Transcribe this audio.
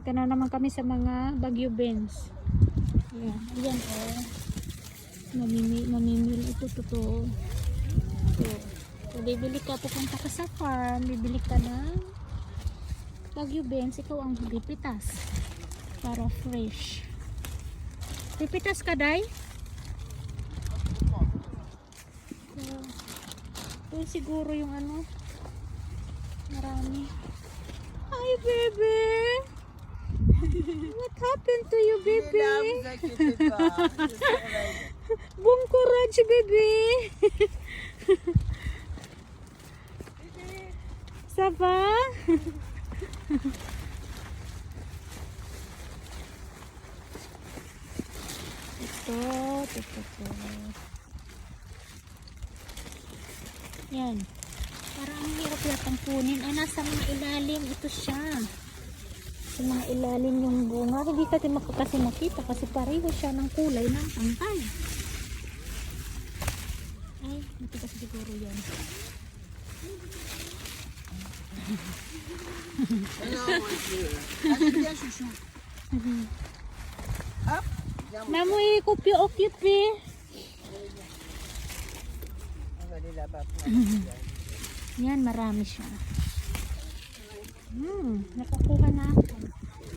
Dito na naman kami sa mga Baguio beans. Ayan, ayan oh. Mamimili ito, totoo. Ito. So, bibili ka, pupunta ka sa farm, bibili ka ng Baguio beans, ikaw ang pipitas para fresh. Pipitas ka, Day? So, siguro yung ano, marami. Hi, baby! What happened to you, baby? Bon courage, baby! Ça va? Ito. Yan. Para ang hirap yatang kunin. Ay, nasa mga ilalim. Ito siya. Sa mga ilalim yung bunga. Hindi kasi makita kasi pareho siya ng kulay ng tangkay. Ay, matigas siguro yan. Namoy kopya o kipi. Yan, marami siya. Nakukuha na ako.